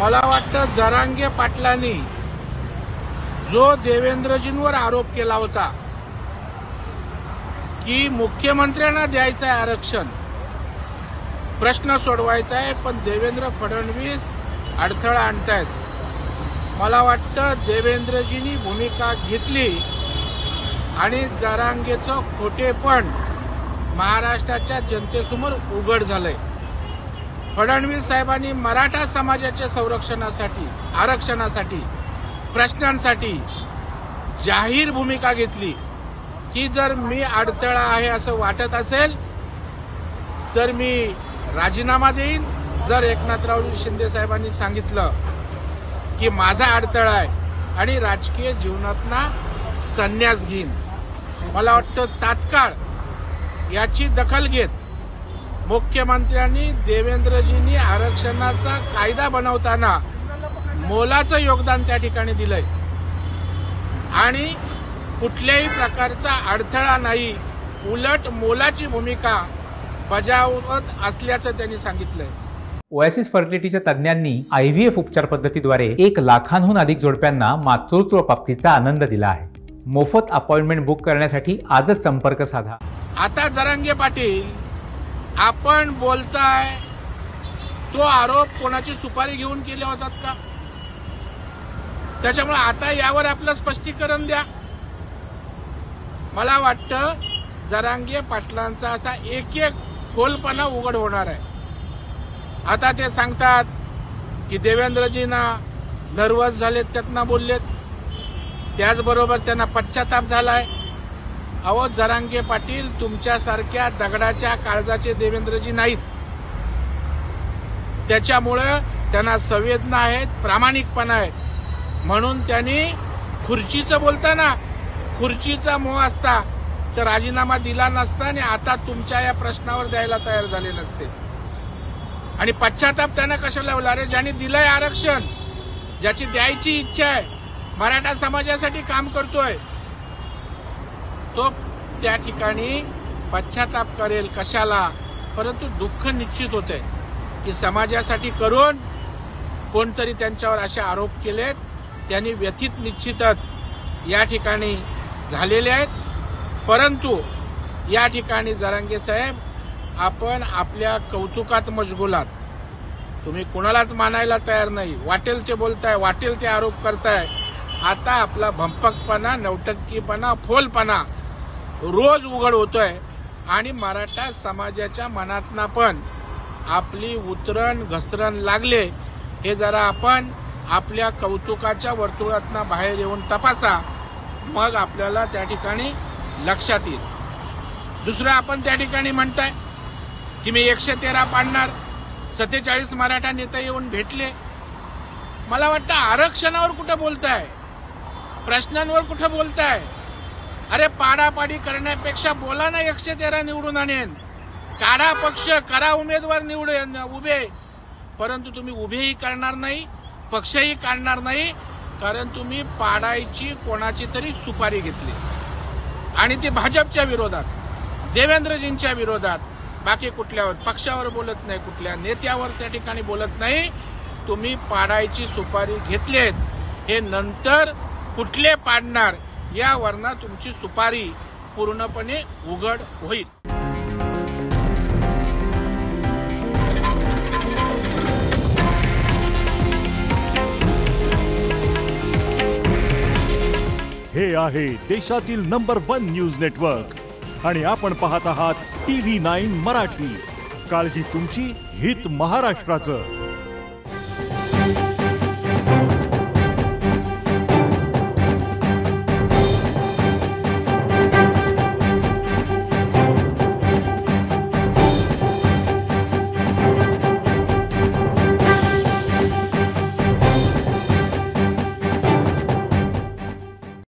मला वाटतं जरांगे पाटलांनी जो देवेंद्रजींवर आरोप केला होता की मुख्यमंत्र्यांना द्यायचं आहे आरक्षण, प्रश्न सोडवायचा आहे, पण देवेंद्र फडणवीस अडथळा आणतायत. मला वाटतं देवेंद्रजींनी भूमिका घेतली आणि जरांगेचं खोटेपण महाराष्ट्राच्या जनतेसमोर उघड झालंय. फडणवीस साहेबांनी मराठा समाजाच्या संरक्षणासाठी, आरक्षणासाठी, प्रश्नांसाठी जाहीर भूमिका घेतली की जर मी अडथळा आहे असं वाटत असेल तर मी राजीनामा देईन. जर एकनाथराव शिंदे साहेबांनी सांगितलं की माझा अडथळा आहे आणि राजकीय जीवनातना संन्यास घेईन, मला वाटतं तात्काळ याची दखल घेत मुख्यमंत्र्यांनी देवेंद्रजींनी आरक्षणाचा कायदा बनवताना मोलाचं योगदान त्या ठिकाणी दिलंय आणि कुठल्याही प्रकारचा अडथळा नाही, उलट मोलाची भूमिका बजावत असल्याचं त्यांनी सांगितलंय. ओएसिस फर्टिलिटीच्या तज्ज्ञांनी IVF उपचार पद्धतीद्वारे 1 लाखांहून अधिक जोडप्यांना मातृत्व प्राप्तीचा आनंद दिला आहे. मोफत अपॉइंटमेंट बुक करण्यासाठी आजच संपर्क साधा. आता जरांगे पाटील, आपण बोलताय तो आरोप कोणाची सुपारी घेऊन केले होतात का? त्याच्यामुळे आता यावर आपलं स्पष्टीकरण द्या. मला वाटतं जरांगे पाटलांचा असा एक खोलपणा उघड होणार आहे. आता ते सांगतात की देवेंद्रजींना नर्वस झालेत, त्यातनं बोललेत, त्याचबरोबर त्यांना पश्चाताप झालाय. अहो जरांगे पाटील, तुमच्यासारख्या दगडाच्या काळजाचे देवेंद्रजी नाहीत. त्याच्यामुळे त्यांना संवेदना आहेत, प्रामाणिकपणा आहे. म्हणून त्यांनी खुर्चीचं बोलताना खुर्चीचा मोह असता तर राजीनामा दिला नसता आणि आता तुमच्या या प्रश्नावर द्यायला तयार झाले नसते. आणि पश्चाताप त्यांना कशाला लावला? अरे ज्यांनी दिलंय आरक्षण, ज्याची द्यायची इच्छा आहे, मराठा समाजासाठी काम करतोय, तो त्या ठिकाणी पश्चाताप करेल कशाला? परंतु दुःख निश्चित होते की समाजासाठी करून कोणतरी त्यांच्यावर असे आरोप केलेत, त्यांनी व्यथित निश्चितच या ठिकाणी झालेले आहेत. परंतु या ठिकाणी जरांगे साहेब, आपण आपल्या कौतुकात मशगूल आहात. तुम्ही कुणालाच मानायला तयार नाही, वाटेल ते बोलताय, वाटेल ते आरोप करताय. आता आपला भंपकपणा, नौटंकीपणा, फोलपणा रोज उघड होतोय आणि मराठा समाजाच्या मनातना पण आपली उतरण घसरण लागले. हे जरा आपण आपल्या कौतुकाच्या वर्तुळातनं बाहेर येऊन तपासा, मग आपल्याला त्या ठिकाणी लक्षात येईल. दुसरं, आपण त्या ठिकाणी म्हणताय की मी 113 पाडणार, 47 मराठा नेते येऊन भेटले. मला वाटतं आरक्षणावर कुठं बोलताय, प्रश्नांवर कुठं बोलताय? अरे पाडापाडी करण्यापेक्षा बोला ना, 113 निवडून आणेन, काढा पक्ष, करा उमेदवार निवडून उभे. परंतु तुम्ही उभेही करणार नाही, पक्षही काढणार नाही, कारण तुम्ही पाडायची कोणाची तरी सुपारी घेतली आणि ती भाजपच्या विरोधात, देवेंद्रजींच्या विरोधात. बाकी कुठल्यावर पक्षावर बोलत नाही, कुठल्या नेत्यावर त्या ठिकाणी बोलत नाही. तुम्ही पाडायची सुपारी घेतलीत, हे नंतर कुठले पाडणार यावरनं तुमची सुपारी पूर्णपणे उघड होईल. हे आहे देशातील नंबर 1 न्यूज नेटवर्क आणि आपण पाहत आहात TV9 मराठी. काळजी तुमची, हित महाराष्ट्राचं.